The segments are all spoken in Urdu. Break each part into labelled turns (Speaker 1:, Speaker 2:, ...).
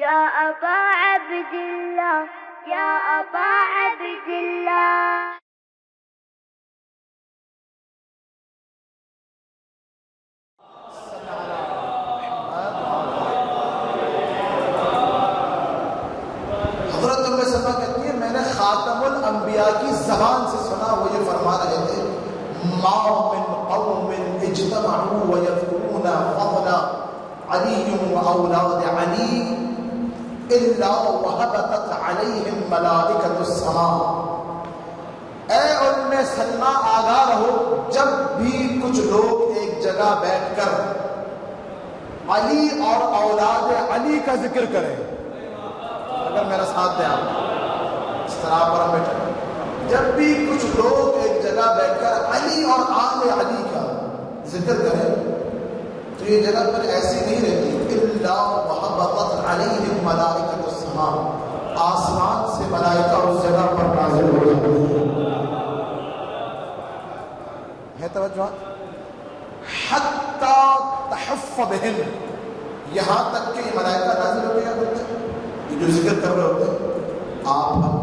Speaker 1: يا أبا عبد الله يا أبا عبد الله.
Speaker 2: حضرت ام سلمہ کہتی ہے میں نے خاتم الانبیاء کی زبان سے سنا، وہ یہ فرما رہے تھے ما من قوم اجتمعوا ويذكرون فضل علي واولاد علي الا وهبطت عليهم ملائكة السماء. اے ام سلمہ آگاہ رہو، جب بھی کچھ لوگ ایک جگہ بیٹھ کر علی اور اولاد علی کا ذکر کریں، اگر میرا ساتھ دیں آپ اس طرح پر ہم بیٹھے، جب بھی کچھ لوگ ایک جگہ بیٹھ کر علی اور آل علی کا ذکر کریں تو یہ جگہ پر ایسی نہیں رہتی الا وهبطت عليهم ملائکۃ السماء، آسمان سے ملائکہ اس جگہ پر نازل ہو جاتے ہیں. ہے توجہ؟ حتی تحف بہن، یہاں تک کہ یہ ملائکہ نازل ہو گیا ہوتے ہیں، یہ جو ذکر کر رہے ہوتے ہیں آپ ہم،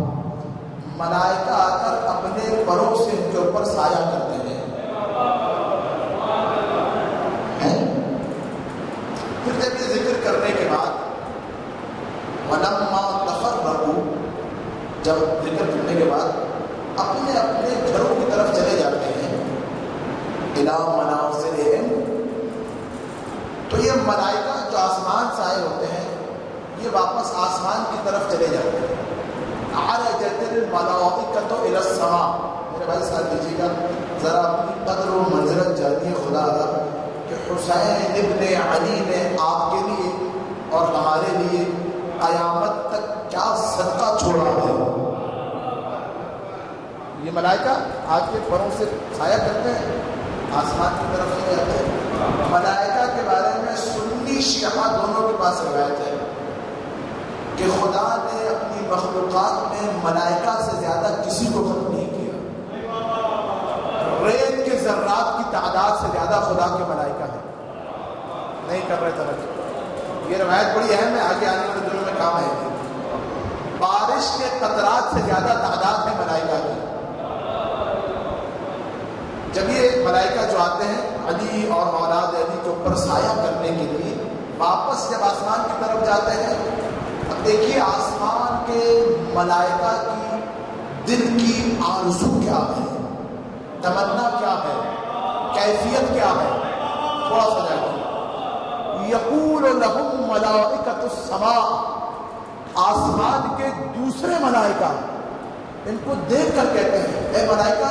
Speaker 2: ملائکہ آ کر اپنے پروں سے ان کے اوپر سایہ کرتے ہیں. پھر جب یہ ذکر کرنے کے بعد وَلَمَّا تَفَرَّقُوا، جب ذکر کرنے کے بعد اپنے اپنے گھروں کی طرف چلے جاتے ہیں اِلَىٰ مَنَازِلِهِمْ، تو یہ ملائکہ جو آسمان سے آئے ہوتے ہیں یہ واپس آسمان کی طرف چلے جاتے ہیں. عَرَجَتِ الْمَلَائِكَةُ إِلَى السَّمَاءِ. میرے بھائی ساتھ دیجیے گا، ذرا اپنی قدر و منزلت جانیے خدا ادا کہ حسین ابن علی نے آپ کے لیے اور ہمارے لیے قیامت تک کیا صدقہ چھوڑا ہے. یہ ملائکہ آج کے پروں سے سایہ کرتے ہیں، آسمان کی طرف چلے جاتے ہیں. ملائکہ کے بارے میں سنی شیعہ دونوں کے پاس روایت ہے کہ خدا نے اپنی مخلوقات میں ملائکہ سے زیادہ کسی کو خلق نہیں کیا. ریت کے ذرات کی تعداد سے زیادہ خدا کے ملائکہ ہیں. نہیں کر رہے توجہ، یہ روایت بڑی اہم ہے، آگے آنے والے دنوں میں کام آئے گی. بارش کے قطرات سے زیادہ تعداد ہے ملائکہ کی. جب یہ ملائکہ جو آتے ہیں علی اور اولاد علی کے اوپر سایہ کرنے کے لیے، واپس جب آسمان کی طرف جاتے ہیں، اب دیکھیے آسمان کے ملائکہ کی دل کی آرزو کیا ہے، تمنا کیا ہے، کیفیت کیا ہے، تھوڑا سا جائیں. یقول لہم ملائکۃ السماء، آسمان کے دوسرے ملائکہ ان کو دیکھ کر کہتے ہیں اے ملائکہ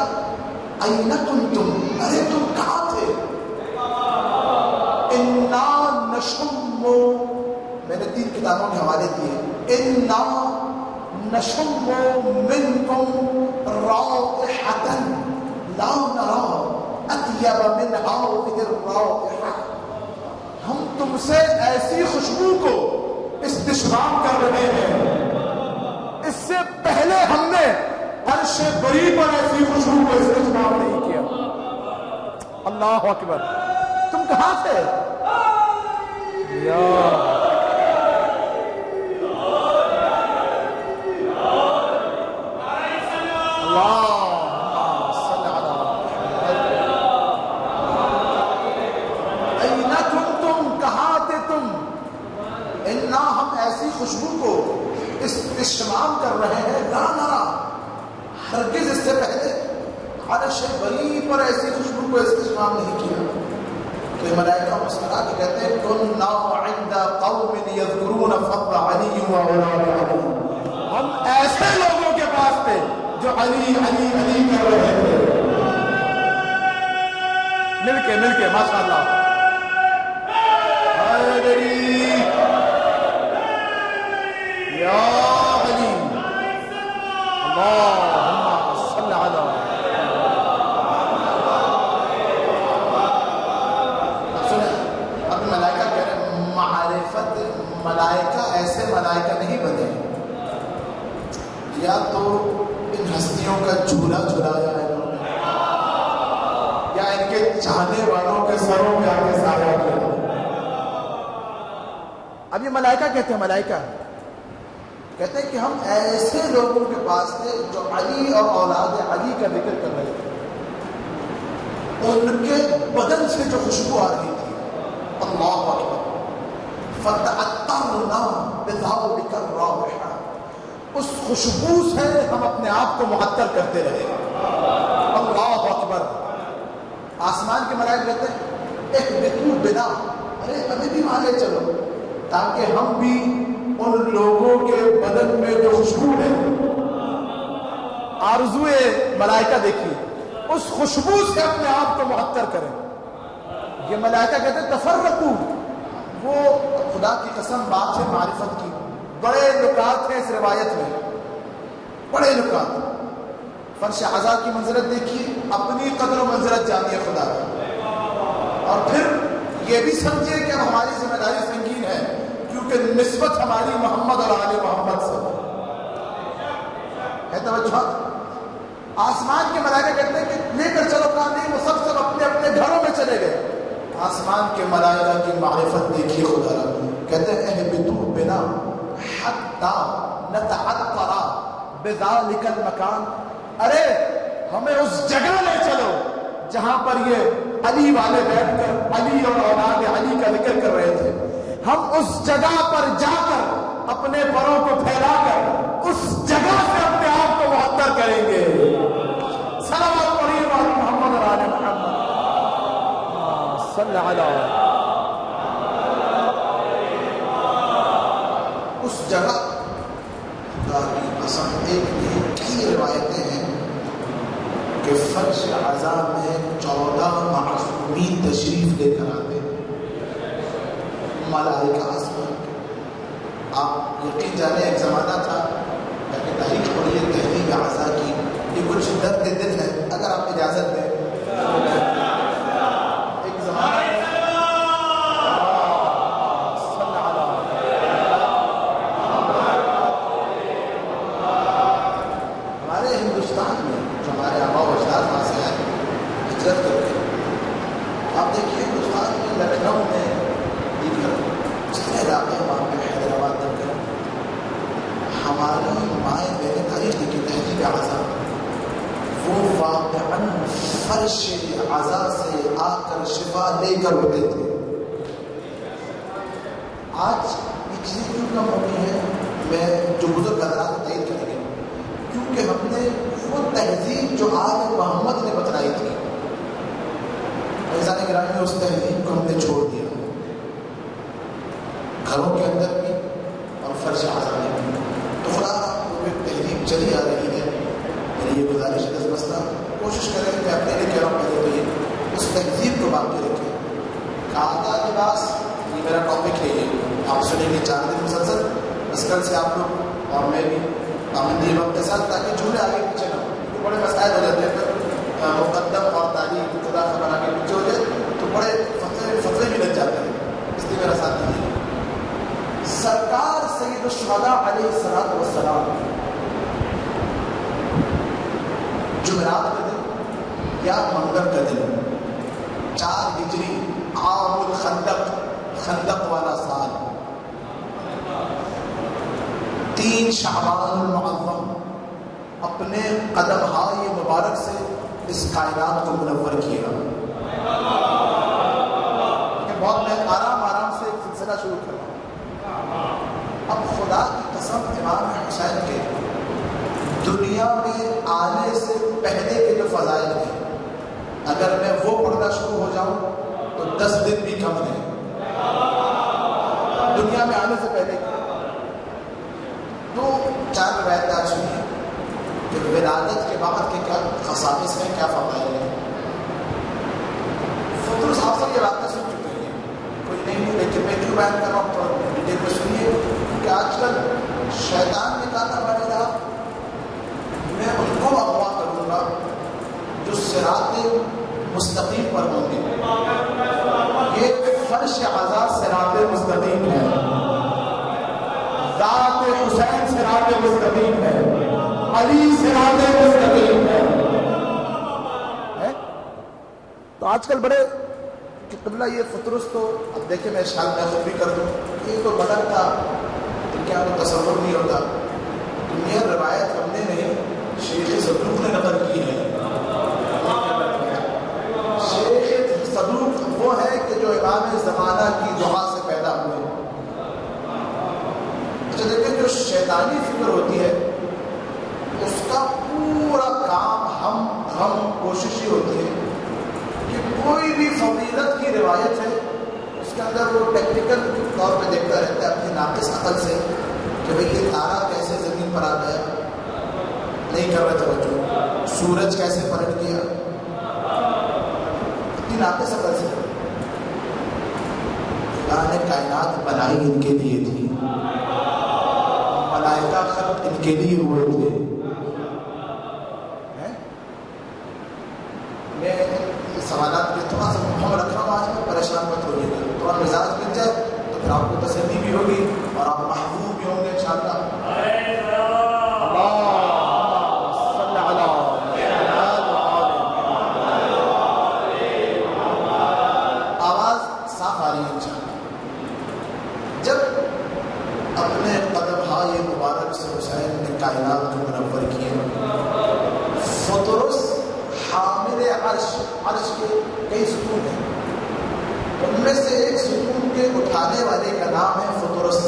Speaker 2: این کنتم، ارے تم کہاں تھے؟ انا نشم، میں نے 3 کتابوں کے حوالے دیے، انا نشم منکم رائحۃ لا نرى اطیب من هذه الرائحہ، ہم تم سے ایسی خوشبو کو استشمام کر رہے ہیں، اس سے پہلے ہم نے عرش بری پر ایسی خوشبو کو استشمام نہیں کیا. اللہ اکبر. تم کہاں تھے؟ یا خوشبو کو استشمام کر رہے ہیں، لا نرا، ہرگز اس سے پہلے عرش بری پر ایسی خوشبو کو استشمام نہیں کیا. تو یہ ملائکہ مسکرا کے کہتے ہیں کنا عند قوم یذکرون فضل علی واولاد علی، ہم ایسے لوگوں کے پاس تھے جو علی علی علی کر رہے تھے. مل کے ماشاءاللہ. حیدری یا علی، اللہم صل علی. اب ملائکہ کہہ رہے معرفت، ملائکہ ایسے ملائکہ نہیں بنے یا تو ان ہستیوں کا جھولا جھلایا ہے یا ان کے چاہنے والوں کے سروں میں آ کے سایہ کیا. اب یہ ملائکہ کہتے ہیں، ملائکہ کہتے ہیں کہ ہم ایسے لوگوں کے پاس تھے جو علی اور اولاد علی کا ذکر کر رہے تھے، ان کے بدن سے جو خوشبو آ رہی تھی، اللہ اکبر، فتعطرنا بذلک الرائحہ، اس خوشبو سے ہم اپنے آپ کو معطر کرتے رہے. اللہ اکبر. آسمان کے ملائکے کہتے ہیں اہبطوا بنا، ارے ابھی بھی آگے چلو تاکہ ہم بھی ان لوگوں کے بدن میں جو خوشبو ہے، آرزوئے ملائکہ دیکھیے، اس خوشبو سے اپنے آپ کو معطر کریں. یہ ملائکہ کہتے ہیں تفرقوا، وہ خدا کی قسم بات سے معرفت کی بڑے نکات ہیں اس روایت میں، بڑے نکات. فرش عزا کی منزلت دیکھیے، اپنی قدر و منزلت جانیے خدا کی، اور پھر یہ بھی سمجھیے کہ اب ہماری ذمہ داری سنگین ہے، کیونکہ نسبت ہماری محمد اور آل محمد سے ہے. توجہ. آسمان کے ملائکہ کہتے ہیں کہ لے کر چلو، کہا نہیں، وہ سب اپنے اپنے گھروں میں چلے گئے. آسمان کے ملائکہ کی معرفت دیکھیے خدا را، کہتے ہیں اہبطوا بنا حتی نتعطر بذلک المکان، ارے ہمیں اس جگہ لے چلو جہاں پر یہ علی والے بیٹھ کر علی اور اولاد علی کا ذکر کر رہے تھے. ہم اس جگہ پر جا کر اپنے پروں کو پھیلا کر اس جگہ سے اپنے آپ کو معطر کریں گے. صلوات پڑھیے محمد اور آل محمد صلی اللہ. اس جگہ خدا کی قسم، ایک کئی روایتیں ہیں کہ فرش عزا میں 14 معصومین تشریف لے کر آتے ہیں، ملائکہ آسمان کے. آپ یقین جانے ایک زمانہ تھا، کہ تاریخ پڑھیے تحریک عزا کی، یہ کچھ درد دل ہے، اگر آپ اجازت دیں. ایک زمانہ ہمارے ہندوستان میں جو ہمارے آبا و اجداد وہاں سے آئے ہجرت کر کے، آپ دیکھیے ہندوستان میں لکھنؤ میں دیگر جتنے علاقے ہیں وہاں پہ حیدرآباد تک کے ہماری مائیں بہنیں تاریخ کی تحریک عزا، وہ واقعاً فرش عزا سے آ کر شفا لے کر ہوتے تھے. آج یہ چیزیں کیوں کم ہو گئی ہیں؟ میں جو بزرگ حضرات تعین کریں گے، کیونکہ ہم نے وہ تہذیب جو آل محمد نے بتلائی تھی، فیضان گرامی میں اس تہذیب کو ہم نے چھوڑ دیا، گھروں کے اندر بھی اور فرش عزا میں بھی. تو خدا وہ ایک تہذیب چلی آ رہی ہے. میری یہ گزارش ہے بستہ کوشش کریں کہ اپنے لیے کہہ رہا ہوں پہلے تو یہ اس تہذیب کو باقی رکھیں. کادا لباس یہ میرا ٹاپک ہے، یہ آپ سنیں گے 4 دن مسلسل مسکل سے آپ لوگ اور میں بھی پابندی وقت کے ساتھ، تاکہ جملے آگے پیچھے نہ ہوں. بڑے مسائل ہو جاتے ہیں، پھر مقدم اور تعلیم خدا خبر آگے پیچھے ہو جائے تو بڑے فتوے بھی لگ جاتے ہیں. اس لیے میرا ساتھ دیجیے. سرکار سید الشہداء علیہ الصلوۃ والسلام جمعرات کا دن یا منگل کا دن 4 ہجری عام الخندق، خندق والا سال، 3 شعبان المعظم، اپنے قدم ہائے مبارک سے اس کائنات کو منور کیا. بہت میں آرام سے ایک سلسلہ شروع کر رہا ہوں. اب خدا کی قسم امام حسین کے دنیا میں آنے سے پہلے کے جو فضائل ہیں، اگر میں وہ پڑھنا شروع ہو جاؤں تو 10 دن بھی کم نہیں. دنیا میں آنے سے پہلے کے تو 4 روایتیں سنیے کہ ولادت کے بعد کے کیا خصائص ہیں، کیا فضائل ہیں. فضل صاحب سے یہ باتیں سن چکے ہیں، کوئی نہیں، لیکن میں کیوں بیان کر رہا ہوں تو ڈیٹیل میں سنیے کہ آج کل شیطان نے کہا تھا ہمارے صاحب میں ان کو اغوا کروں گا جو صراط مستقیم پر ہوں گے. یہ فرش عزا صراط مستقیم ہے، ذات حسین صراط مستقیم ہے، علی صراط مستقیم ہے. تو آج کل بڑے کہ قبلہ یہ فطرس تو اب دیکھیں میں شاید میں خود بھی کر دوں، یہ تو بدل تھا، کیا وہ تصور نہیں ہوتا. یہ روایت ہم نے نہیں شیخ صدوق نے نقل کی ہے. شیخ صدوق وہ ہے کہ جو امام زمانہ کی دعا سے پیدا ہوئے. اچھا دیکھیں جو شیطانی فکر ہوتی ہے اس کا پورا کام ہم کوشش ہی ہوتی ہے کہ کوئی بھی فضیلت کی روایت ہے اس کے اندر وہ ٹیکنیکل طور پہ دیکھتا رہتا ہے اپنی ناقص عقل سے کہ بھئی یہ تارا کیسے زمین پر آ گیا, نہیں کر رہا توجہ, سورج کیسے پلٹ گیا, اپنی ناقص عقل سے. اللہ نے کائنات بنائی ان کے لیے تھی, ملائکہ خلق ان کے لیے ہوئے تھے. میں سوالات میں تھوڑا سا محمد رکھ رہا ہوں, آج میں پریشان مت ہوئیے گا, تھوڑا مزاج مل جائے تو پھر آپ کو تسلی بھی ہوگی اور آپ محبوب بھی ہوں گے انشاءاللہ. آواز صاف آ رہی ہے انشاءاللہ. جب اپنے قدمہائے مبارک سے حسین نے کائنات کو منور کیے, فطرس حامل عرش کے کئی ستون ہیں, ان میں سے ایک ستون کے اٹھانے والے کا نام ہے فطرس.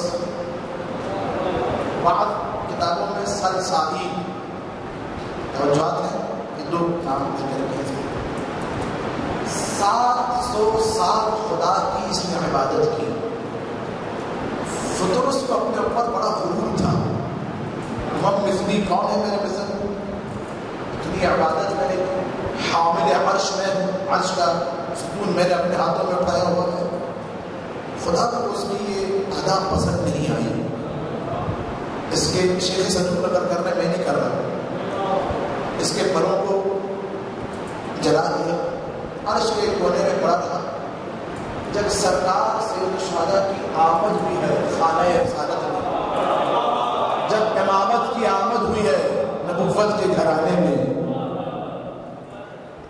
Speaker 2: بعض کتابوں میں سلسائی توجہات ہیں, یہ دو نام ذکر کیے تھے. 700 سال خدا کی اس نے عبادت کی. فطرس کو اپنے اوپر بڑا غرور تھا, ہم مثلی کون ہے میرے مثل, اتنی عبادت میں نے حامل عرش میں, عرش کا ستون میں نے اپنے ہاتھوں میں اٹھایا ہوا ہے. خدا کو اس کی یہ ادا پسند نہیں آئی. اس کے شیخ صدوق نقل کر رہے, میں نہیں کر رہا, اس کے پروں کو جلا دیا, عرش کے کونے میں پڑا تھا. جب سرکار سید الشہداء کی آمد ہوئی ہے خانہ رسالت میں, جب امامت کی آمد ہوئی ہے نبوت کے گھرانے میں,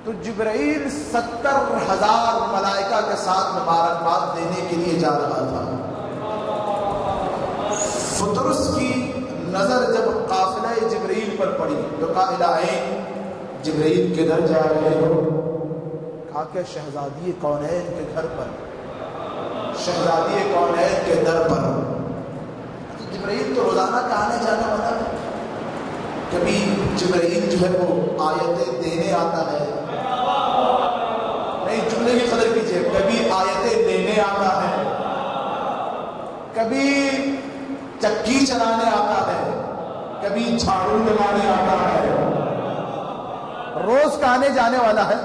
Speaker 2: تو جبرائیل 70,000 ملائکہ کے ساتھ مبارکباد دینے کے لیے جا رہا تھا. فطرس کی نظر جب قافلہ جبرائیل پر پڑی تو کہا الہین جبرائیل کدھر جا رہے ہو؟ کہا کہ شہزادی کونین کے گھر پر, شہزادی کونین کے در پر. جبرائیل تو روزانہ کا آنے جانا والا ہے, کبھی جبرائیل جو ہے وہ آیتیں دینے آتا ہے, نہیں جملے کی قدر کیجئے, کبھی آیتیں لینے آتا ہے, کبھی چکی چلانے آتا ہے, کبھی جھاڑو لگانے آتا ہے, روز کا آنے جانے والا ہے.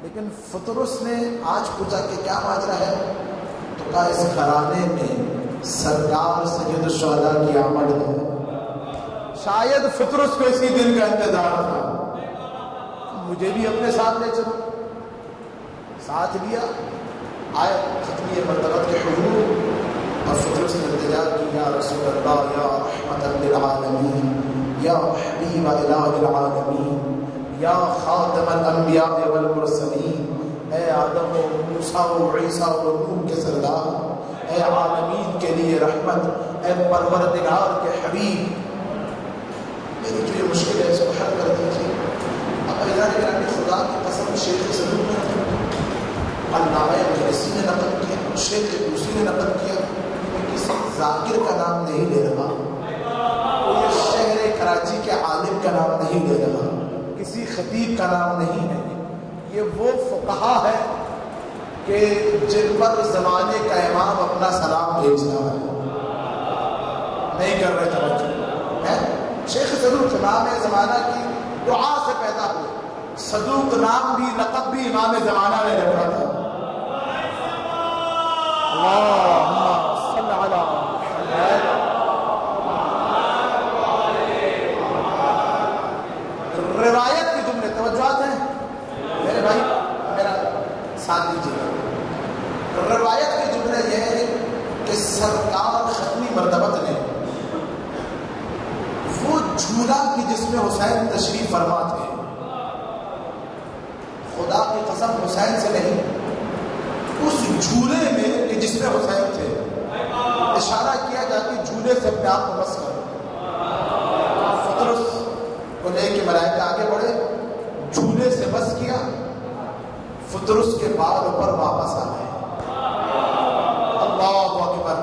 Speaker 2: لیکن فطرس نے آج پوچھا کہ کیا ماجرا ہے, تو کہا اس گھرانے میں سرکار سید الشہداء کی آمد ہے. شاید فطرس کو اسی دن کا انتظار تھا, مجھے بھی اپنے ساتھ لے چلو. ساتھ لیا, آئے ختمی مرتبت کے حضور, اور فطرس نے التجا کی, یا رسول اللہ, یا رحمت للعالمین, یا حبیب الہ العالمین, یا خاتم الانبیاء والمرسلین, اے آدم و موسیٰ و عیسیٰ و نوح کے سردار, اے عالمین کے لیے رحمت, اے پروردگار کے حبیب, میری جو یہ مشکل ہے اس کو حل کر دیجیے. اب اعزاز گرامی خدا کی قسم شیخ صدوق نے, علامہ مجلسی نے نقل کیا, شیخ دوسری نے نقل کیا, میں کسی ذاکر کا نام نہیں لے رہا, کوئی شہر کراچی کے عالم کا نام نہیں لے رہا, کسی خطیب کا نام نہیں ہے. یہ وہ فقہا ہے کہ جن پر زمانے کا امام اپنا سلام بھیجتا ہے, نہیں کر رہے توجہ. شیخ صدوق امام زمانہ کی دعا سے پیدا ہوئے. صدوق نام بھی لقب بھی امام زمانہ نے رکھا تھا. اللہم صل علی محمد. روایت کے جملے توجہات ہیں میرے بھائی, میرا ساتھ دیجیے. روایت کے جملے یہ ہے کہ سرکار ختمی مرتبت نے وہ جھولا کی جس میں حسین تشریف فرما تھے, خدا کی قسم حسین سے نہیں, اس جھولے میں کہ جس میں حسین تھے, اشارہ کیا جاتی جھولے سے اپنے آپ کو مس کرو. فطرس کے بال پر واپس آ گئے. اللہ اکبر.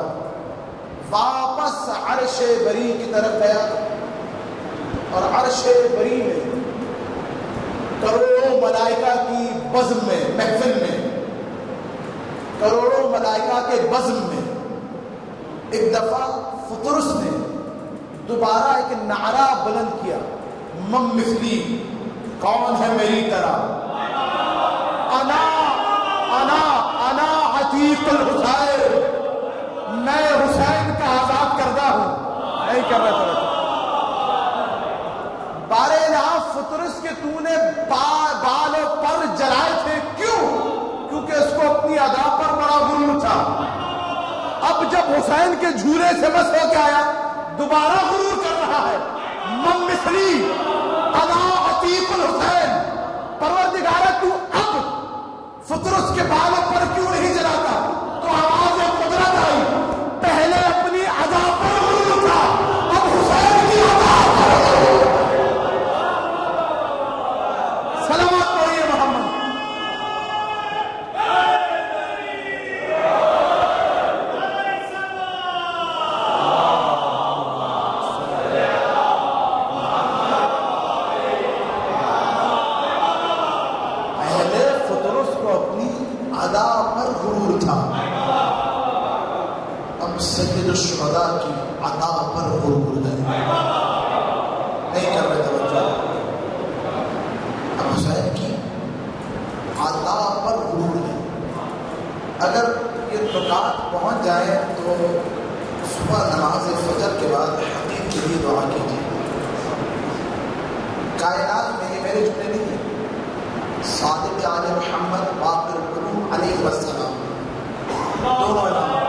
Speaker 2: واپس عرش بری کی طرف گیا اور عرش بری میں کروڑوں ملائکہ کی بزم میں, محفل میں, کروڑوں ملائکہ کے بزم میں ایک دفعہ فطرس نے دوبارہ ایک نعرہ بلند کیا, من مثلی, کون ہے میری طرح, انا انا انا عتیق الحسین, میں حسین کا آزاد کردہ ہوں. نہیں کر رہا تھا بارے یہاں فطرس کے تو نے بال و پر جلائے تھے, کیوں؟ کیونکہ اس کو اپنی ادا پر بڑا غرور تھا. اب جب حسین کے جھولے سے مس ہو کے آیا دوبارہ غرور کر رہا ہے, من مثلی انا عتیق الحسین. پروردگارہ تو اب فطرس کے بالوں پر کیوں نہیں جلاتا؟ تو آواز قدرت آئی, پہلے اپنی ادا پر غرور تھا, اب حسین کی ادا پر غرور. سلامت پڑھیے محمد. پہلے فطرس کو اپنی ادا پر غرور تھا, اب سید الشہداء کی عطا پر غرور ہے. نہیں کر رہے توجہ. اب حسین کی عطا پر غرور ہے. اگر یہ نکات پہنچ جائے تو صبح نماز فجر کے بعد حقیق کے لیے دعا کیجیے. کائنات میں یہ میرے جملے نہیں ہیں, صادق آل محمد باقر القلوب علیہ السلام دونوں امام.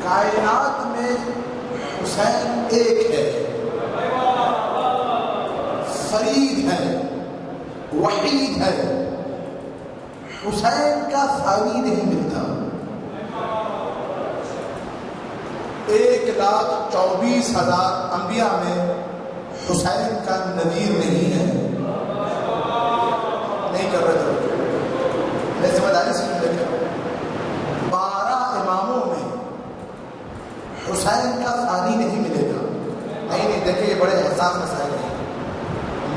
Speaker 2: کائنات میں حسین ایک ہے, فرید ہے, وحید ہے. حسین کا ثانی نہیں ملتا. 1,24,000 انبیاء میں حسین کا نظیر نہیں ہے. نہیں کر رہے تھے میں ذمہ داری سے دیکھ. 12 اماموں میں حسین کا ثانی نہیں ملے گا. نہیں دیکھیں یہ بڑے حساس مسائل ہیں.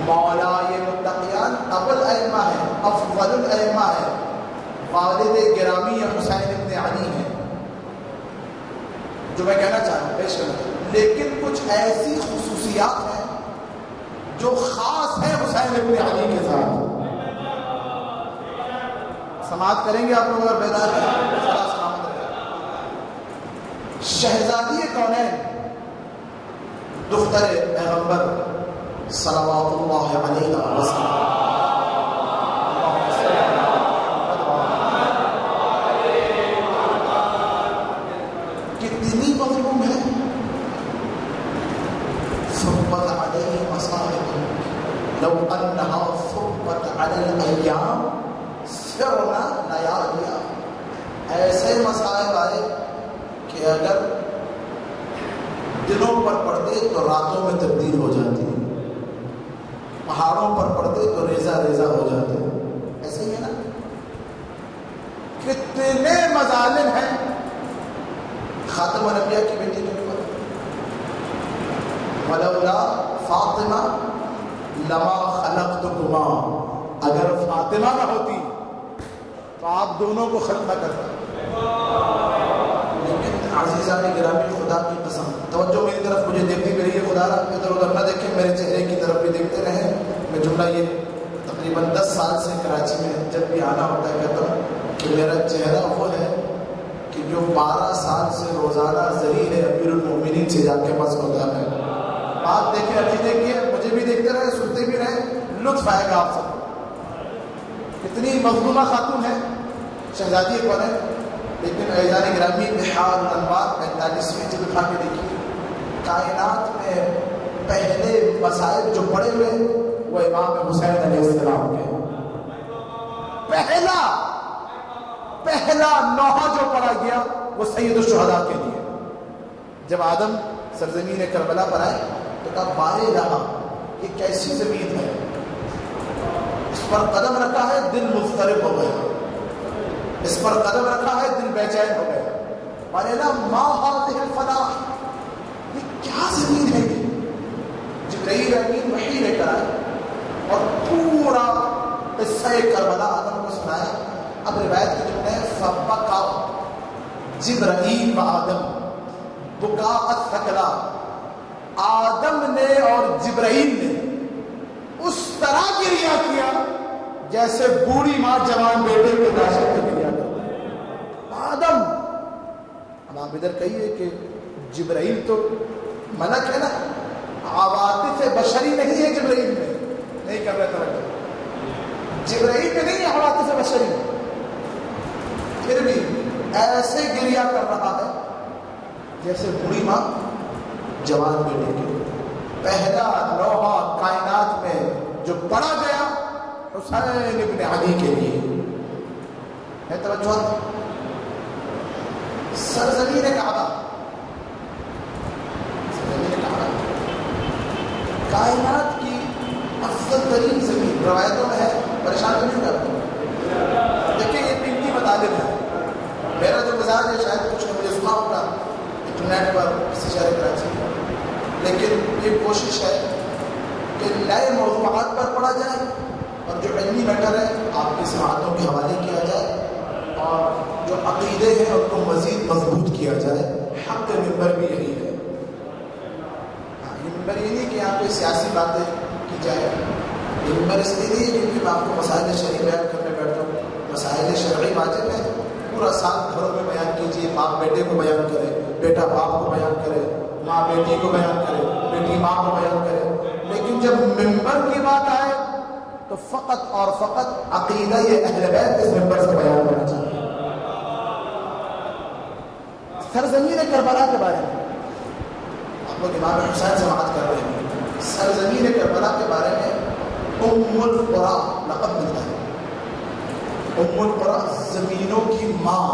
Speaker 2: مولا یہ متقیان ابل ائمہ ہے, افضل الائمہ ہے, والد گرامی حسین ابن علی ہے, جو میں کہنا چاہ رہا ہوں پیش کرنا. لیکن کچھ ایسی خصوصیات ہیں جو خاص ہیں حسین ابن علی کے ساتھ. سماعت کریں گے آپ لوگ اگر بیدار ہیں. شہزادی کونین دختر پیغمبر صلوات اللہ علیہ وسلم, کتنی مظلوم ہے. صبت علیہ مصائب لو انہا صبت علی الایام سرنا لیالیا. ایسے مسائب آئے کہ اگر دنوں پر پڑھتے تو راتوں میں تبدیل ہو جاتی, پہاڑوں پر پڑھتے تو ریزہ ریزہ ہو جاتے. ایسے ہی ہے نا. کتنے مظالم ہیں خاتم الانبیاء کی بیٹی کے اوپر. ولولا فاطمہ لما خلقتکما, اگر فاطمہ نہ ہوتی تو آپ دونوں کو خلق نہ کرتا. لیکن عزیزان گرامی خدا کی قسم, توجہ میری طرف مجھے دیکھتی بھی رہی ہے. خدا رہا ادھر ادھر نہ دیکھیں, میرے چہرے کی طرف بھی دیکھتے رہیں. میں جملہ یہ تقریباً 10 سال سے کراچی میں جب بھی آنا ہوتا ہے کہتا ہوں کہ میرا چہرہ وہ ہے کہ جو 12 سال سے روزانہ ذریعہ امیر المومنین سے جا کے بس ہوتا ہے. آپ دیکھیں, ابھی دیکھیے, مجھے بھی دیکھتے رہے, سنتے بھی رہے, لطف آئے گا آپ سب. کتنی مظلومہ خاتون ہے, شہزادی کون ہے. لیکن عزیزان گرامی بحار الانوار 45ویں جلد اٹھا کے دیکھیے, کائنات میں پہلے مصائب جو پڑے ہوئے وہ امام حسین علیہ السلام کے. پہلا نوحہ جو پڑھا گیا وہ سید الشہداء کے لیے. جب آدم سرزمین کربلا پر آئے تو کہا بارے رہا یہ کیسی زمین ہے، اس پر قدم رکھا ہے دل مضطرب ہو گیا، اس پر قدم رکھا ہے دل بے چین ہو گیا. بارے نا ما هذه الفلاح، یہ کیا زمین ہے یہ. جبرائیل امین وحی لے کر آئے اور پورا قصہ کربلا آدم کو سنایا. اب روایت کے جملے فبکا جبرائیل و آدم بکا الثقلا، آدم نے اور جبرائیل نے اس طرح گریہ کیا جیسے بوڑھی ماں جوان بیٹے کے ناشے پہ گریہ کرتی ہے. آدم، اب آپ ادھر کہیے کہ جبرائیل تو ملک ہے نا، عواطف بشری نہیں ہے جبرائیل میں، نہیں کر رہے توجہ، جبرائیل میں نہیں ہے عواطف بشری، پھر بھی ایسے گریہ کر رہا ہے جیسے بوڑھی ماں جوان بیٹے کے. پہلا لوحہ کائنات میں جو پڑا گیا حسین ابن علی کے لیے ہے. توجہ، سرزمین کعبہ، سرزمین کعبہ کائنات کی افضل ترین زمین، روایتوں میں ہے، پریشان تو نہیں کرتا. دیکھیں یہ قیمتی مطالب ہے. میرا جو مزاج ہے شاید کچھ نے مجھے سنا ہوگا انٹرنیٹ پر کسی شہر کراچی میں، لیکن یہ کوشش ہے کہ نئے موضوعات پر پڑھا جائے اور جو علمی میٹر ہے آپ کی سماعتوں کے حوالے کیا جائے اور جو عقیدے ہیں ان کو مزید مضبوط کیا جائے. حق ممبر بھی یہی ہے. یہ ممبر یہ نہیں کہ یہاں کوئی سیاسی باتیں کی جائے، یہ ممبر اس لیے نہیں ہے کیونکہ میں آپ کو مسائل شرعی بیان کرنے بیٹھتا ہوں. مسائل شرعی واجب ہے، پورا سال گھروں میں بیان کیجیے، باپ بیٹے کو بیان کرے، بیٹا باپ کو بیان کرے، ماں بیٹی کو بیان کرے، بیٹی ماں کو بیان کرے. لیکن جب ممبر کی بات آئے تو فقط اور فقط عقیدہ یہ اہل بیت اس ممبر سے بیان ہونا چاہیے. سرزمین کربلا کے بارے میں آپ لوگ امام حسین سے بات کر رہے ہیں. سرزمین کربلا کے بارے میں ام القرا لقب ملتا ہے. ام القرا زمینوں کی ماں.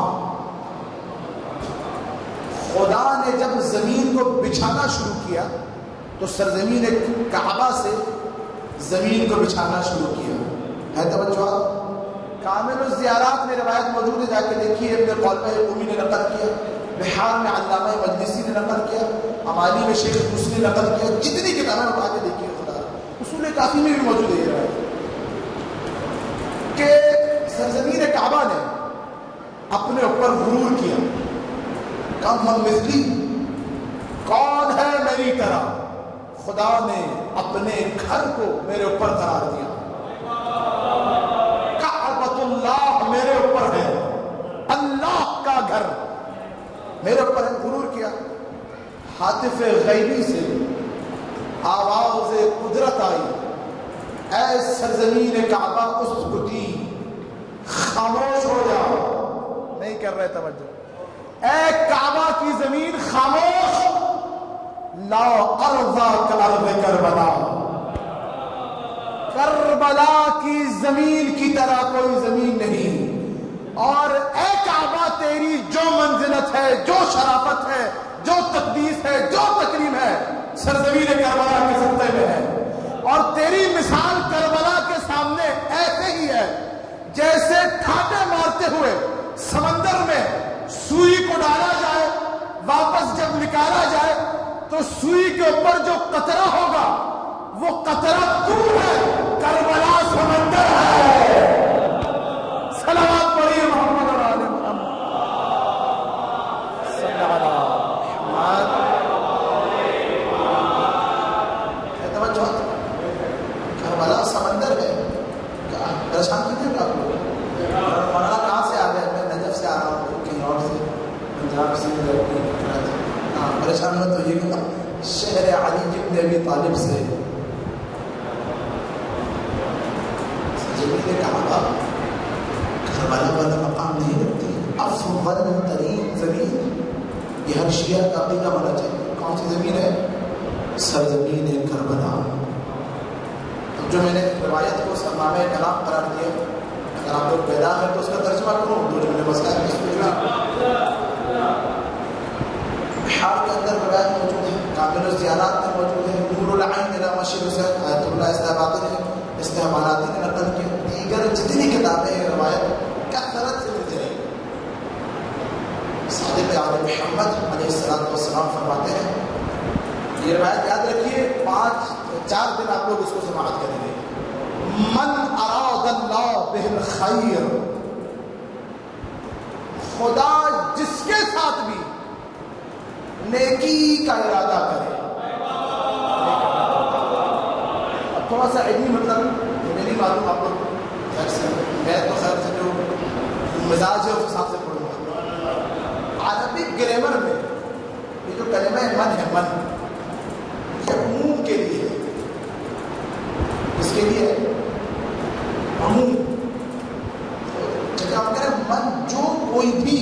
Speaker 2: خدا نے جب زمین کو بچھانا شروع کیا تو سرزمین کعبہ سے زمین کو بچھانا شروع کیا ہے. توجہ، کامل الزیارات میں روایت موجود ہے، جا کے دیکھیے. ابن قلبہ قومی نے نقل کیا، بحار میں علامہ مجلسی نے نقل کیا، امالی میں شیخ مسلم نے نقل کیا. جتنی کتابیں اٹھا کے دیکھیے، خدا اصول کافی میں بھی موجود ہے یہ روایت کہ سرزمین کعبہ نے اپنے اوپر غرور کیا. کم ہم مثلی، کون ہے میری طرح. خدا نے اپنے گھر کو میرے اوپر قرار دیا. کعبۃ اللہ میرے اوپر ہے، اللہ کا گھر میرے اوپر ہے. غرور کیا. ہاتف غیبی سے آواز قدرت آئی، اے سرزمین کعبہ اسکتی، خاموش ہو جاؤ. نہیں کر رہے توجہ. اے کعبہ کی زمین خاموش. لا ارض کارض کربلا، کربلا کی زمین کی طرح کوئی زمین نہیں. اور اے کعبہ تیری جو منزلت ہے، جو شرافت ہے، جو تقدیس ہے، جو تکریم ہے، سرزمین کربلا کے سطح میں ہے. اور تیری مثال کربلا کے سامنے ایسے ہی ہے جیسے ٹھاٹے مارتے ہوئے سمندر میں سوئی کو ڈالا جائے، واپس جب نکالا جائے تو سوئی کے اوپر جو قطرہ ہوگا وہ قطرہ تو ہے، کربلا سمندر ہے. صلوات پڑھیے محمد اور آل محمد. صلی اللہ علیہ محمد. توجہ، کربلا سمندر ہے. پریشان کیجیے گا آپ کو. مولانا کہاں سے آ گئے؟ میں نجف سے آ رہا ہوں، کہیں اور سے، پنجاب سے. ہاں پریشان مت ہوئیے گا. شہر علی ابن ابی طالب سے زمین کعبہ کربلا والا مقام نہیں رکھتی. افضل ترین زمین، یہ ہر شیعہ کا عقیدہ ہونا چاہیے. کون سی زمین ہے؟ سرزمین کربلا. جو میں نے روایت کو سرنامہ کلام قرار دیا، اگر آپ لوگ بیدار ہیں تو اس کا ترجمہ کروں. دو جو میں نے مسائل میں بحار کے اندر روایت موجود ہے، کامل الزیارات میں موجود ہے، نور من اراد اللہ بہ الخیر، خدا جس کے ساتھ بھی نیکی کا ارادہ کرے. اب تھوڑا سا علمی مطلب مجھے نہیں معلوم، آپ لوگ خیر سے، میں تو خیر سے جو مزاج ہے اس حساب سے پڑھوں گا. عربک گرامر میں یہ جو کلمہ من ہے، من یہ عموم کے لیے ہے. اس کے لیے عموم، جب آپ کہہ رہے ہیں من، جو کوئی بھی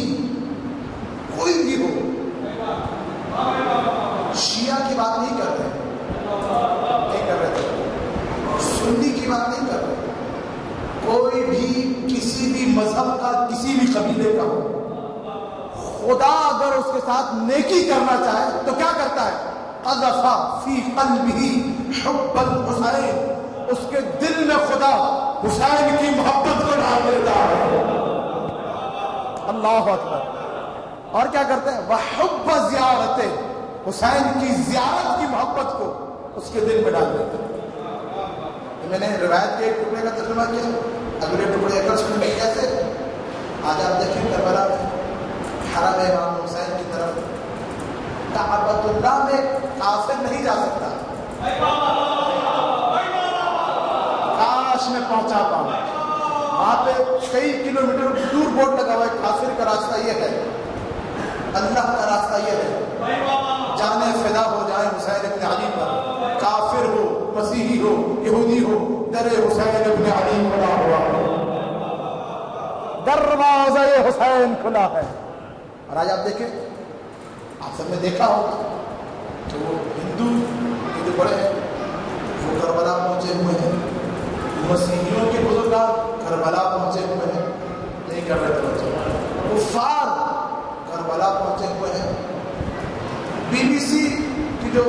Speaker 2: ہو. شیعہ کی بات نہیں کر رہے، نہیں کر رہے تھے، سنی کی بات نہیں کر رہے، کوئی بھی کسی بھی مذہب کا کسی بھی قبیلے کا ہو، خدا اگر اس کے ساتھ نیکی کرنا چاہے تو کیا کرتا ہے؟ قذف فی قلبہ حب الحسین، اس کے دل میں خدا حسین کی محبت کو ڈال دیتا ہے. اللہ اکبر. اور کیا کرتے ہیں؟ وحب زیارت، حسین کی زیارت کی محبت کو اس کے دل میں ڈال دیتے ہیں. میں نے روایت کے ایک ٹکڑے کا ترجمہ کیا، اگلے ٹکڑے اگر سنیں گے کیسے. آج آپ دیکھیں کربلا میں حرم امام حسین کی طرف کعبۃ اللہ میں کافر نہیں جا سکتا. کاش میں پہنچا پاؤں. وہاں پہ کئی کلومیٹر دور بورڈ لگا ہوا ہے، کافر کا راستہ یہ ہے، اللہ کا راستہ یہ ہے، جانے فدا ہو جائے حسین ابن علی پر. کافر ہو، مسیحی ہو، یہودی ہو، در حسین ابن علی کھلا ہوا ہے، دروازہ حسین کھلا ہے. اور آج آپ دیکھیں، آپ سب نے دیکھا ہوگا کہ وہ ہندو جو بڑے ہیں وہ کربلا پہنچے ہوئے ہیں، مسیحیوں کے بزرگان کربلا پہنچے ہوئے ہیں، نہیں کر رہے تھے. کفار کربلا پہنچے ہوئے ہیں. بی بی سی کی جو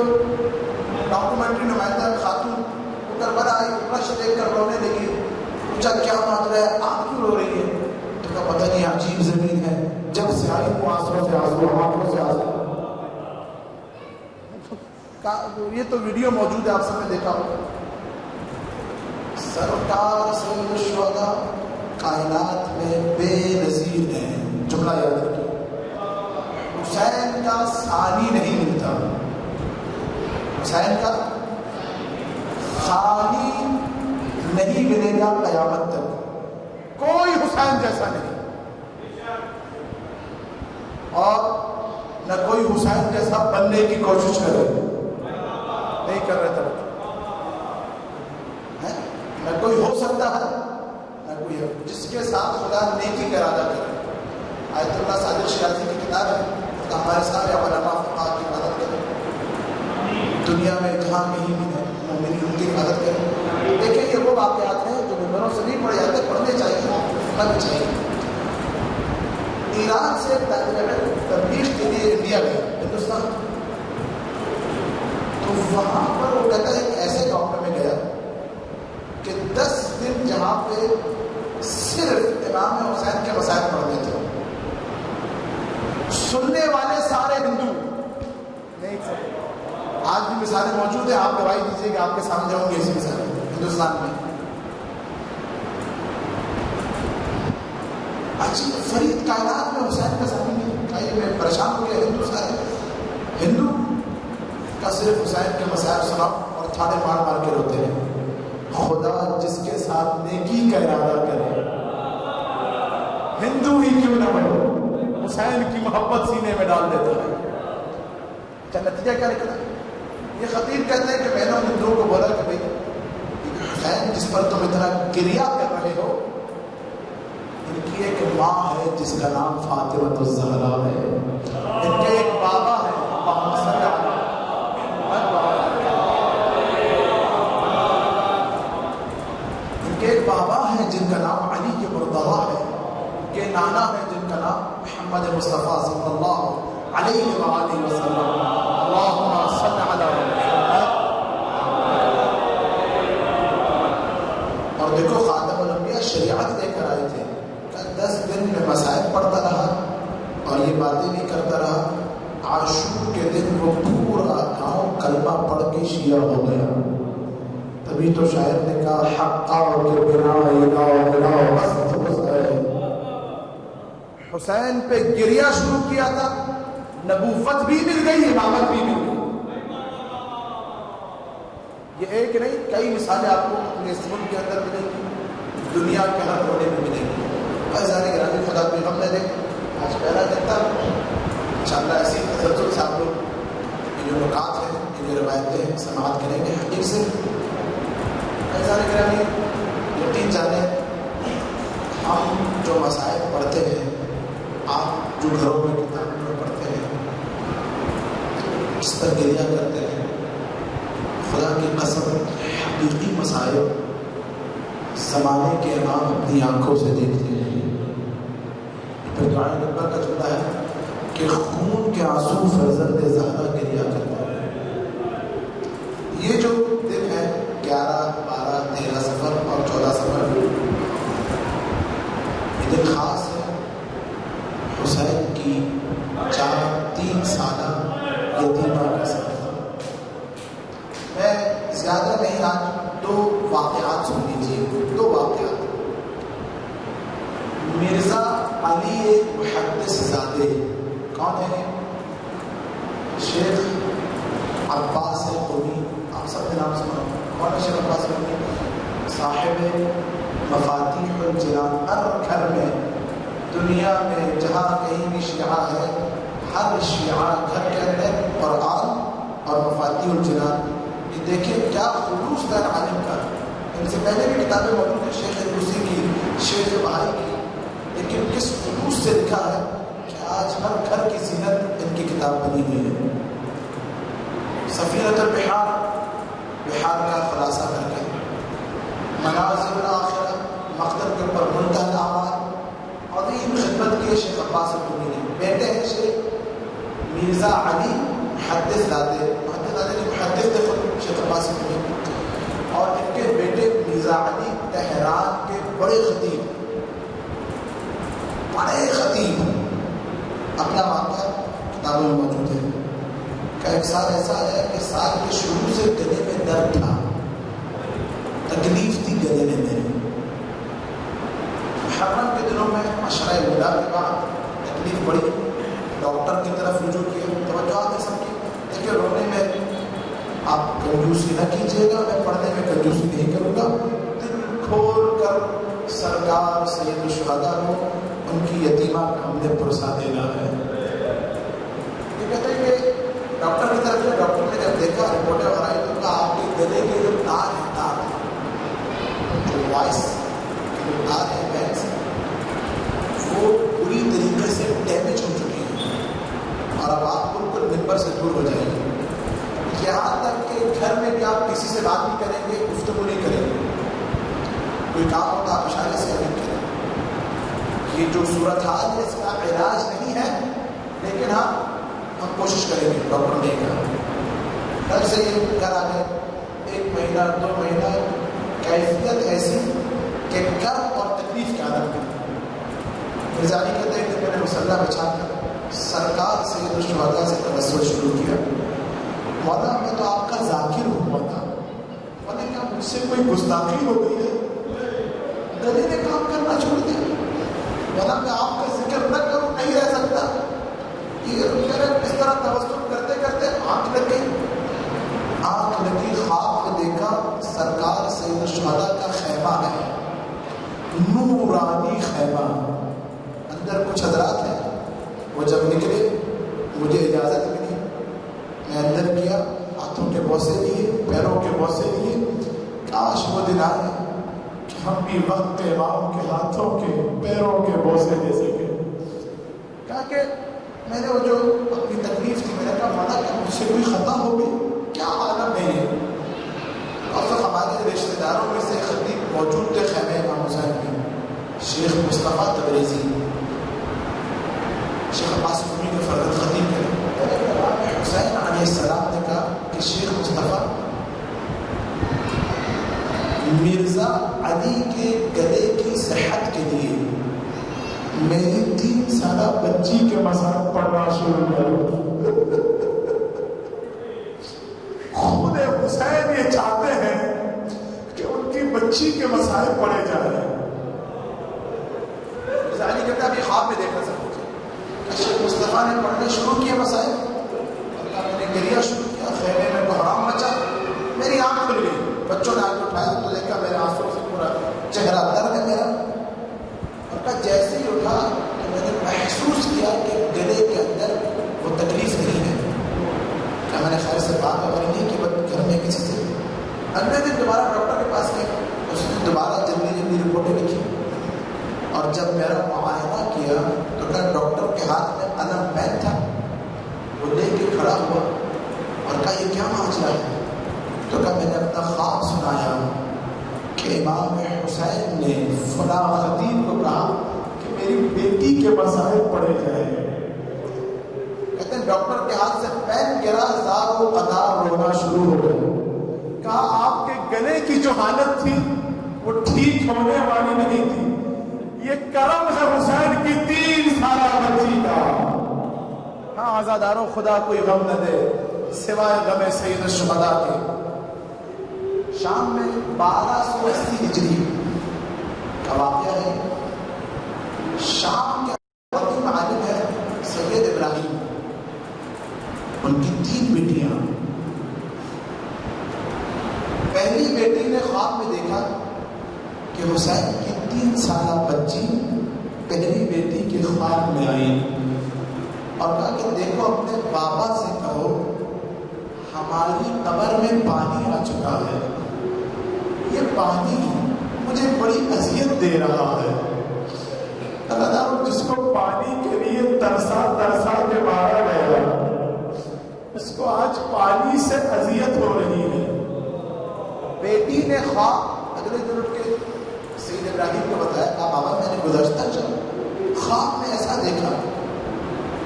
Speaker 2: ڈاکومنٹری نمائندہ خاتون وہ کربلا آئی، رش دیکھ کر رونے لگی. پوچھا کیا بات ہے، آپ کیوں رو رہی ہے؟ تو کہا پتہ نہیں عجیب زمین ہے، جب سے آئی وہ آنسوں سے آنسو، آنکھوں سے آنسو. یہ تو ویڈیو موجود ہے، آپ سب نے دیکھا ہوگا. سرکار سید الشہداء کائنات میں بے نظیر ہیں. جملہ یاد رکھیے، حسین کا ثانی نہیں ملتا، حسین کا ثانی نہیں ملے گا قیامت تک. کوئی حسین جیسا نہیں، اور نہ کوئی حسین جیسا بننے کی کوشش کرے، نہیں کر رہے تھے. نہ کوئی ہو سکتا ہے، نہ کوئی ہے. جس کے ساتھ خدا نیکی کا ارادہ کرے. آیت اللہ صادق شیرازی کی کتاب ہے، خدا ہمارے سارے علماء فقہاء کی مدد کرے، دنیا میں جہاں کہیں بھی ہے مومنین ان کی مدد کرے. دیکھیں یہ وہ واقعات ہیں جو ممبروں سے نہیں پڑھے جاتے، پڑھنے چاہیے، پڑھنا چاہیے. ایران سے تبلیغ کے لیے انڈیا گئے، ہندوستان، تو وہاں پر وہ کہتا ہے ایک ایسے گاؤں میں گیا کہ 10 دن جہاں پہ صرف امام حسین کے مسائل پڑھتے تھے. سننے والے سارے ہندو نہیں تھے. آج بھی مثالیں موجود ہیں، آپ گواہی دیجیے کہ آپ کے سامنے ہوں گے ایسی مثالیں ہندوستان میں. عجیب فرید کائنات میں حسین کا سامنے نہیں. میں پریشان ہو گیا، ہندو سارے ہندو کا صرف حسین کے مسائل سنا اور تھانے مار مار کے روتے ہیں. خدا جس کے ساتھ نیکی کا ارادہ کرے، ہندو ہی کیوں نہ بنے، حسین کی محبت سینے میں ڈال دیتا ہے. کیا نتیجہ کیا نکلا؟ یہ خطیب کہتے ہیں کہ میں نے ہندوؤں کو بولا کہ بھائی حسین جس پر تم اتنا گریہ کر رہے ہو، ان کی ایک ماں ہے جس کا نام فاطمہ الزہرا ہے، ان کے ایک بابا ہے محمد صلی اللہ علیہ وسلم، ان کے ایک بابا ہے جن کا نام علی کے مرتضیٰ ہے، ان کے نانا ہے جن کا نام محمد مصطفیٰ صلی اللہ علیہ وآلہ وسلم. اللہم صل علی محمد. اور دیکھو خاتم الانبیاء شریعت لے کر آئے تھے. 10 دن میں مسائل پڑھتا رہا اور یہ باتیں بھی کرتا رہا. عاشور کے دن وہ پورا گاؤں کلمہ پڑھ کے شیعہ ہو گیا. تبھی تو شاعر نے کہا حق آؤ کے بنا گراؤ بس حسین پہ گریہ شروع کیا تھا، نبوت بھی مل گئی، امامت بھی مل گئی۔ یہ ایک نہیں، کئی مثالیں آپ کو اپنے اس ملک کے اندر ملیں گی، دنیا کے ہر کونے میں ملیں گی۔ فیضان گرامی خدا بھی غم نہ دے، آج پہلا دن تھا، انشاءاللہ ایسی تسلسل سے آپ لوگ یہ جو نکات ہیں، یہ جو روایتیں سماعت کریں گے حقیق سے۔ فیضان گرامی یقین جانیں، ہم جو مسائل پڑھتے ہیں، آپ جو گھروں میں کتابوں میں پڑھتے ہیں، اس پر گریہ کرتے ہیں، خدا کی قسم حقیقی مسائل زمانے کے امام اپنی آنکھوں سے دیکھتے ہیں۔ پھر دعائیں نبی کا جملہ ہے کہ خون کے آنسو فرزند زہرا گریہ کرتا ہے۔ یہ جو دن ہے 11، 12، 13 سفر اور 14 سفر، یہ دن خاص ہے حسین کی 3 سالہ یتیمہ کے ساتھ۔ میں زیادہ نہیں، آج 2 واقعات سن لیجیے، 2 واقعات۔ مرزا علی ایک محدث زادے، کون ہے؟ شیخ عباس قمی، آپ سب نے نام سنا، کون ہے شیخ عباس قمی؟ صاحب مفاتیح الجنان۔ ہر گھر میں دنیا میں جہاں کہیں بھی شیعہ ہے، ہر شیعہ گھر کے اندر قرآن اور مفاتیح الجنان۔ یہ دیکھیں کیا خلوص تھا عالم کا۔ ان سے پہلے بھی کتابیں موجود ہیں، شیخ روسی کی، شیخ بہائی کی، لیکن کس خلوص سے لکھا ہے کہ آج ہر گھر کی زینت ان کی کتاب بنی ہوئی ہے۔ سفینۃ البحار، بحار کا خلاصہ کر کے، منازل الآخرہ، مقدر کے اوپر منتہی الاعمال، عظیم خدمت کی شیخ عباس قمی نے۔ بیٹے ہیں شیخ مرزا علی محدث زادے، محدث تھے خود شیخ عباس قمی، اور ان کے بیٹے مرزا علی تہران کے بڑے خطیب، اپنا واقعہ کتابوں میں موجود ہے کہ ایک سال ایسا آیا کہ سال کے شروع سے گلے میں درد تھا، تکلیف تھی گلے میں میرے۔ محرم کے دنوں میں عشرہ الوداع کے بعد تکلیف بڑی، ڈاکٹر کی طرف رجوع کیا، توجہ ہے سب کی۔ دیکھیے رونے میں آپ کنجوسی نہ کیجیے گا، میں پڑھنے میں کنجوسی نہیں کروں گا، دل کھول کر سرکار سید الشہداء کو ان کی یتیمہ کا ہم نے پرسا دینا ہے۔ یہ کہتے ہیں کہ ڈاکٹر کی طرف سے، ڈاکٹر نے جب دیکھا رپورٹیں اور آئی تو کہا آپ کے گلے کے جو تار ہے، تار جو وائس کے جو تار ہے وینس، وہ پوری طریقے سے ڈیمیج ہو چکی ہے اور اب آپ بالکل منبر سے دور ہو جائیں گے۔ یہاں تک کہ گھر میں بھی آپ کسی سے بات نہیں کریں گے، گفتگو نہیں کریں گے، کوئی کام ہوتا آپ اشارے سے نہیں کریں۔ یہ جو صورتحال ہے اس کا علاج نہیں ہے، لیکن ہاں ہم کوشش کریں گے، ڈاکٹر نے کہا۔ گھر سے یہ گھر آ گئے، 1 مہینہ 2 مہینہ کیفیت ایسی کہ کرب اور تکلیف کے عالم میں۔ مرزا علی کہتے ہیں کہ میں نے مسلح بچھا کر سرکار سید الشہداء سے توسل شروع کیا۔ مولا میں تو آپ کا ذاکر ہوں مولا، مولا کیا مجھ سے کوئی گستاخی ہو گئی ہے؟ گلے نے کام کرنا چھوڑ دیا، مولا میں آپ کا ذکر نہ کروں نہیں رہ سکتا۔ یہ میرے اس طرح توسل کرتے کرتے آنکھ لگی، خواب میں دیکھا سرکار سید الشہداء کا خیمہ ہے، نورانی خیمہ، اندر کچھ حضرات ہیں۔ وہ جب نکلے مجھے اجازت ملی، میں اندر گیا، ہاتھوں کے بوسے لیے، پیروں کے بوسے لیے۔ کاش وہ دن آئے کہ ہم بھی وقت امام کے ہاتھوں کے پیروں کے بوسے دے سکے۔ کہا کہ میں نے وہ جو اپنی تکلیف تھی، میں نے کہا مولا کہ مجھ سے کوئی خطا ہو گئی، کیا عالم ہے یہ؟ اور پھر ہمارے رشتہ داروں میں سے خطیب موجود تھے خیمہ امام حسین میں، شیخ مصطفیٰ تبریزی، شیخ عباس قمی کے فرزند خطیب تھے۔ حسین علیہ السلام نے کہا کہ شیخ مصطفیٰ، مرزا علی کے گلے کی صحت کے لیے میری 3 سالہ بچی کے مسائل پڑھنا شروع کرو۔ خود حسین یہ چاہتے ہیں بچی کے مسائل پڑھے جا رہے ہیں. علی کہتا ہے ابھی خواب میں دیکھا سب کچھ. شیخ مصطفیٰ نے پڑھنے شروع کیے مسائل, میں نے گریا شروع کیا, خیمے میں بحرام مچا, میری آنکھ کھل گئی. بچوں نے آنکھ اٹھایا تو دیکھا میرے آنسوں سے پورا چہرہ درد ہے میرا. اور کہا جیسے ہی اٹھا تو میں نے محسوس کیا کہ گلے کے اندر وہ تکلیف نہیں ہے. کیا میں نے خیر سے بات وغیرہ نہیں کی گھر میں کسی سے. اگلے دن دوبارہ ڈاکٹر کے پاس گیا, اس نے دوبارہ جلدی رپورٹیں لکھی, اور جب میرا معائنہ کیا تو کہا ڈاکٹر کے ہاتھ میں قلم پین تھا, وہ لے کے کھڑا ہوا اور کہا یہ کیا معاملہ ہے. تو کہا میں نے اپنا خواب سنایا کہ امام حسین نے فلاں خطیب کو کہا کہ میری بیٹی کے مسائل پڑھے جائیں. کہتے ہیں ڈاکٹر کے ہاتھ سے پین گرا, زار و قدار رونا شروع ہو گیا. کہا آپ کے گلے کی جو حالت تھی وہ ٹھیک ہونے والی نہیں تھی, یہ کرم ہے حسین کی 3 سالہ بچی کا. ہاں آزاداروں, خدا کوئی غم نہ دے سوائے غم سید الشہداء کے. شام میں 1280 ہجری کا واقعہ ہے. شام کے عظیم عالم ہے سید ابراہیم, ان کی 3 بیٹیاں. پہلی بیٹی نے خواب میں دیکھا کہ حسین کی 3 سالہ بچی پہلی بیٹی کے خواب میں آئی اور کہا کہ دیکھو اپنے بابا سے کہو ہماری قبر میں پانی آ چکا ہے, یہ پانی مجھے بڑی اذیت دے رہا ہے. اللہ تعالیٰ جس کو پانی کے لیے ترسا کے مارا گیا, اس کو آج پانی سے اذیت ہو رہی ہے. بیٹی نے خواب اگلے دن اٹھ کے سید ابراہیم کو بتایا, کہا بابا میں نے گزشتہ خواب میں ایسا دیکھا.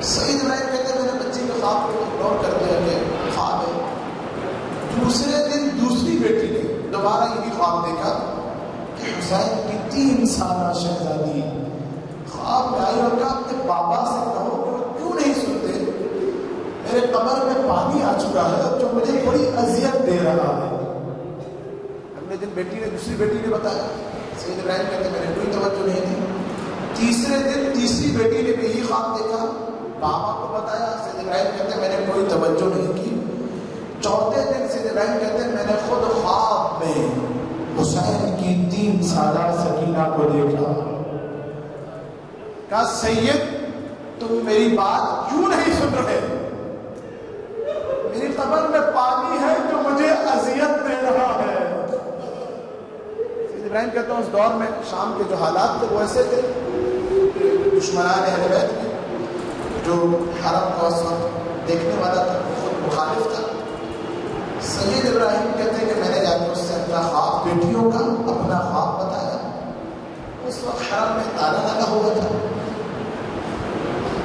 Speaker 2: سید ابراہیم کہتے ہیں میں نے بچی کے خواب کو اگنور کر دیا کہ خواب ہے. دوسرے دن دوسری بیٹی نے دوبارہ یہی خواب دیکھا کہ حسین کی 3 سالہ شہزادی خواب میں آئی اور کہا اپنے بابا سے کہو کہ وہ کیوں نہیں سنتے, میرے قبر میں پانی آ چکا ہے جو مجھے بڑی اذیت دے رہا ہے. اگلے دن بیٹی نے دوسری بیٹی نے بتایا. سید ابراہیم کہتے ہیں میں نے کوئی توجہ نہیں دی. تیسرے دن تیسری بیٹی نے بھی یہی خواب دیکھا, بابا کو بتایا. سید ابراہیم کہتے ہیں میں نے کوئی توجہ نہیں کی. چوتھے دن سید ابراہیم کہتے ہیں میں نے خود خواب میں حسین کی 3 سالہ سکینہ کو دیکھا. کہا سید تم میری بات کیوں نہیں سن رہے, میری قبر میں پانی ہے جو مجھے اذیت دے رہا ہے. سید ابراہیم کہتے ہیں اس دور میں شام کے جو حالات تھے وہ ایسے تھے, دشمنان اہل بیت میں جو حرم کو اس وقت دیکھنے والا تھا وہ خود مخالف تھا. سید ابراہیم کہتے ہیں کہ میں نے جا کے اس سے اپنا خواب, بیٹیوں کا اپنا خواب بتایا. اس وقت حرم میں تالا لگا ہوا تھا,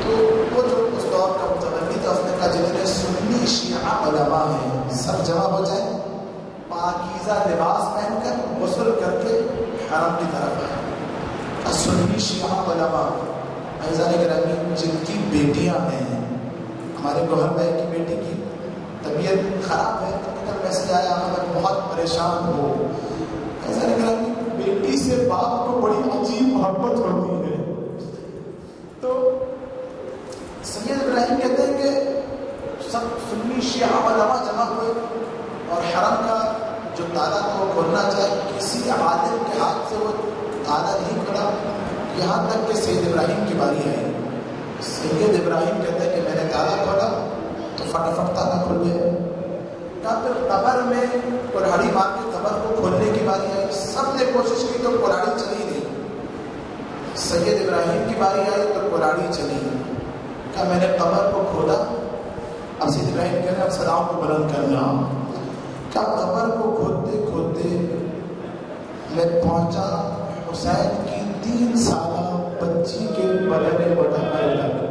Speaker 2: تو وہ جو اس دور کا متولی تھا اس نے کہا جتنے سنی شیعہ علماء ہیں سب جمع ہو جائیں, پاکیزہ لباس پہن کر غسل کر کے حرم کی طرف آئے. سنی شیعہ علماء عزیزان گرامی جن کی بیٹیاں ہیں, ہمارے گوہر بھائی کی بیٹی کی طبیعت خراب ہے, کل میسج آیا اگر بہت پریشان ہو. عزیزان گرامی بیٹی سے باپ کو بڑی عجیب محبت ہوتی ہے. تو سید ابراہیم کہتے ہیں کہ سب سنی شیعہ علماء جمع ہوئے اور حرم کا جو تالا تھا وہ کھولنا چاہے, کسی عالم کے ہاتھ سے وہ تالا نہیں کھلا, یہاں تک کہ سید ابراہیم کی باری آئی. سید ابراہیم کہتے ہیں کہ میں نے تالا کھولا تو فٹافٹ تالا کھل گیا. کہا پھر قبر میں کلاڑی مار کے قبر کو کھولنے کی باری آئی, سب نے کوشش کی تو کلاڑی چلی نہیں. سید ابراہیم کی باری آئی تو کلاڑی چلی. کہا میں نے قبر کو کھولا. اب سید ابراہیم کہہ رہے ہیں اب صداؤں کو بلند کرنا. کہا قبر کو کھودتے کھودتے میں پہنچا حسین کی 3 سالہ بچی کے بدن بٹھانے لگ.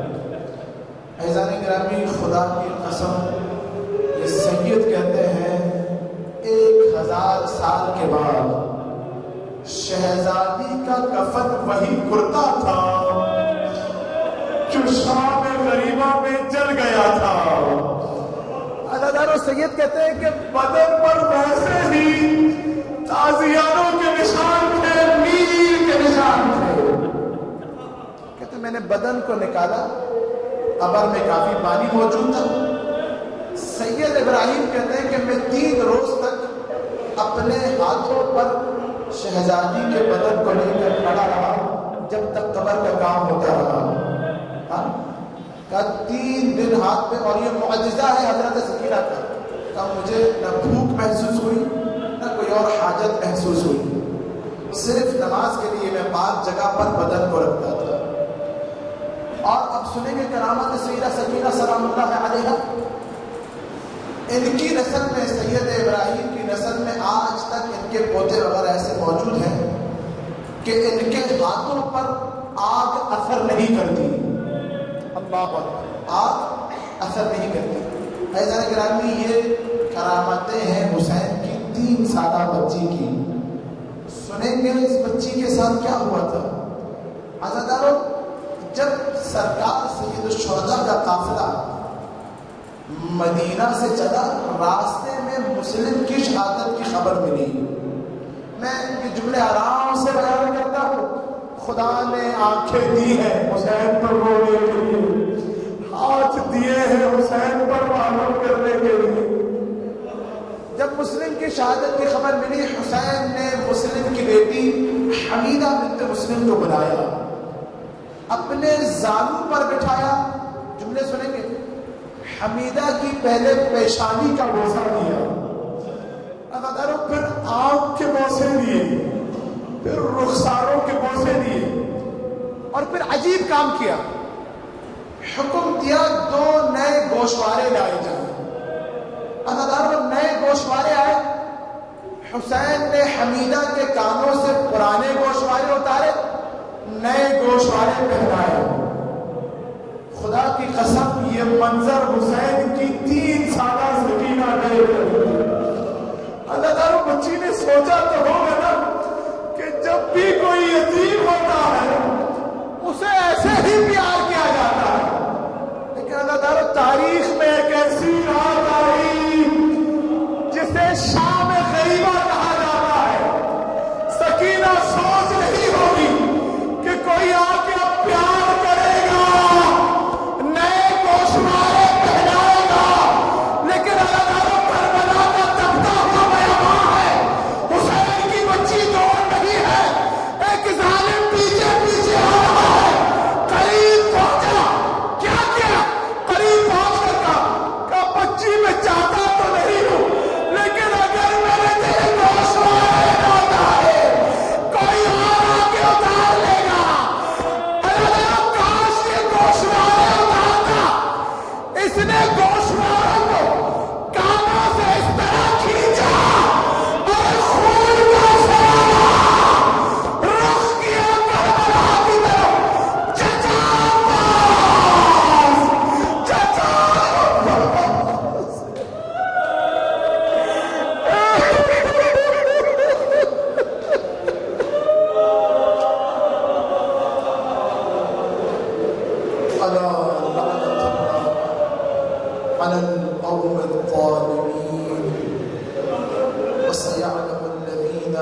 Speaker 2: عزیزان گرامی خدا کی قسم یہ سید کہتے ہیں 1000 سال کے بعد شہزادی کا کفن وہی کرتا تھا جو شام غریبہ میں جل گیا تھا. عزادار و سید کہتے ہیں کہ بدن پر ویسے ہی تازیانوں کے نشان تھے، نیل کے نشان تھے. کہتے میں نے بدن کو نکالا، قبر میں کافی پانی موجود تھا. سید ابراہیم کہتے ہیں کہ میں 3 روز تک اپنے ہاتھوں پر شہزادی کے بدن کو لے کر کھڑا رہا جب تک قبر کا کام ہوتا رہا. کہا 3 دن ہاتھ پہ، اور یہ معجزہ ہے حضرت سکینہ کا. کہا مجھے نہ بھوک محسوس ہوئی نہ کوئی اور حاجت محسوس ہوئی، صرف نماز کے لیے میں پاک جگہ پر بدن کو رکھتا تھا. اور اب سنیں گے کرامت سیدہ سکینہ سلام اللہ علیہا. ان کی نسل میں، سید ابراہیم کی نسل میں آج تک ان کے پوتے وغیرہ ایسے موجود ہیں کہ ان کے ہاتھوں پر آگ اثر نہیں کرتی. اللہ اکبر، آگ اثر نہیں کرتی. عزیزان گرامی، یہ کرامتیں ہیں حسین کی 3 سالہ بچی کی. سنیں گے اس بچی کے ساتھ کیا ہوا تھا. عزیزانو، جب سرکار سید الشہداء کا قافلہ مدینہ سے چلا، راستے میں مسلم کی شہادت کی خبر ملی. میں یہ جملے آرام سے بیان کرتا ہوں. خدا نے آنکھیں دی ہیں حسین پر رونے کے لیے، ہاتھ دیے ہیں حسین پر معلوم کرنے کے لیے. جب مسلم کی شہادت کی خبر ملی، حسین نے مسلم کی بیٹی حمیدہ بنت مسلم کو بلایا، اپنے زانو پر بٹھایا. جملے سنیں گے. حمیدہ کی پہلے پیشانی کا بوسہ دیا، پھر آنکھ کے بوسے دیے، پھر رخساروں کے بوسے دیے، اور پھر عجیب کام کیا. حکم دیا 2 نئے گوشوارے لائے جائیں. نئے گوشوارے آئے. حسین نے حمیدہ کے کانوں سے پرانے گوشوارے اتارے، نئے گوشوارے پہنائے. خدا کی قسم، یہ منظر حسین کی 3 سالہ سکینہ دیکھ رہی ہے. اللہ تعالیٰ بچی نے سوچا تو ہوگا نا کہ جب بھی کوئی یتیم ہوتا ہے اسے ایسے ہی پیار کیا جاتا ہے. لیکن اللہ تعالیٰ تاریخ میں ایک ایسی رات آئی جسے شام غریبہ کہا جاتا ہے. سکینہ سوچ رہی ہوگی کہ کوئی آ کے پیار کرے گا، نئے گوشوارے پہنائے گا. لیکن اللہ تعالیٰ کربلا کا تپتا ہوا بیاباں ہے. حسین کی بچی دوڑ رہی ہے، ایک ظالم پیچھے پیچھے آ رہا ہے. قریب پہنچا، کیا کیا؟ قریب پہنچ کر کہا بچی میں چاہتا تو نہیں ہوں، لیکن اگر میرے تیرے گوشوارے نہ اتارے کوئی اور آ کے اتار لے گا. اللہ کاش یہ گوشوارے اتارتا. اس نے گوشواروں کو کانوں سے اس طرح کھینچا اور خون کا فوارہ رخ کیا کربلا کی طرف. چچا عباس، چچا عباس. ألا لعنة الله على القوم الظالمين وسيعلم الذين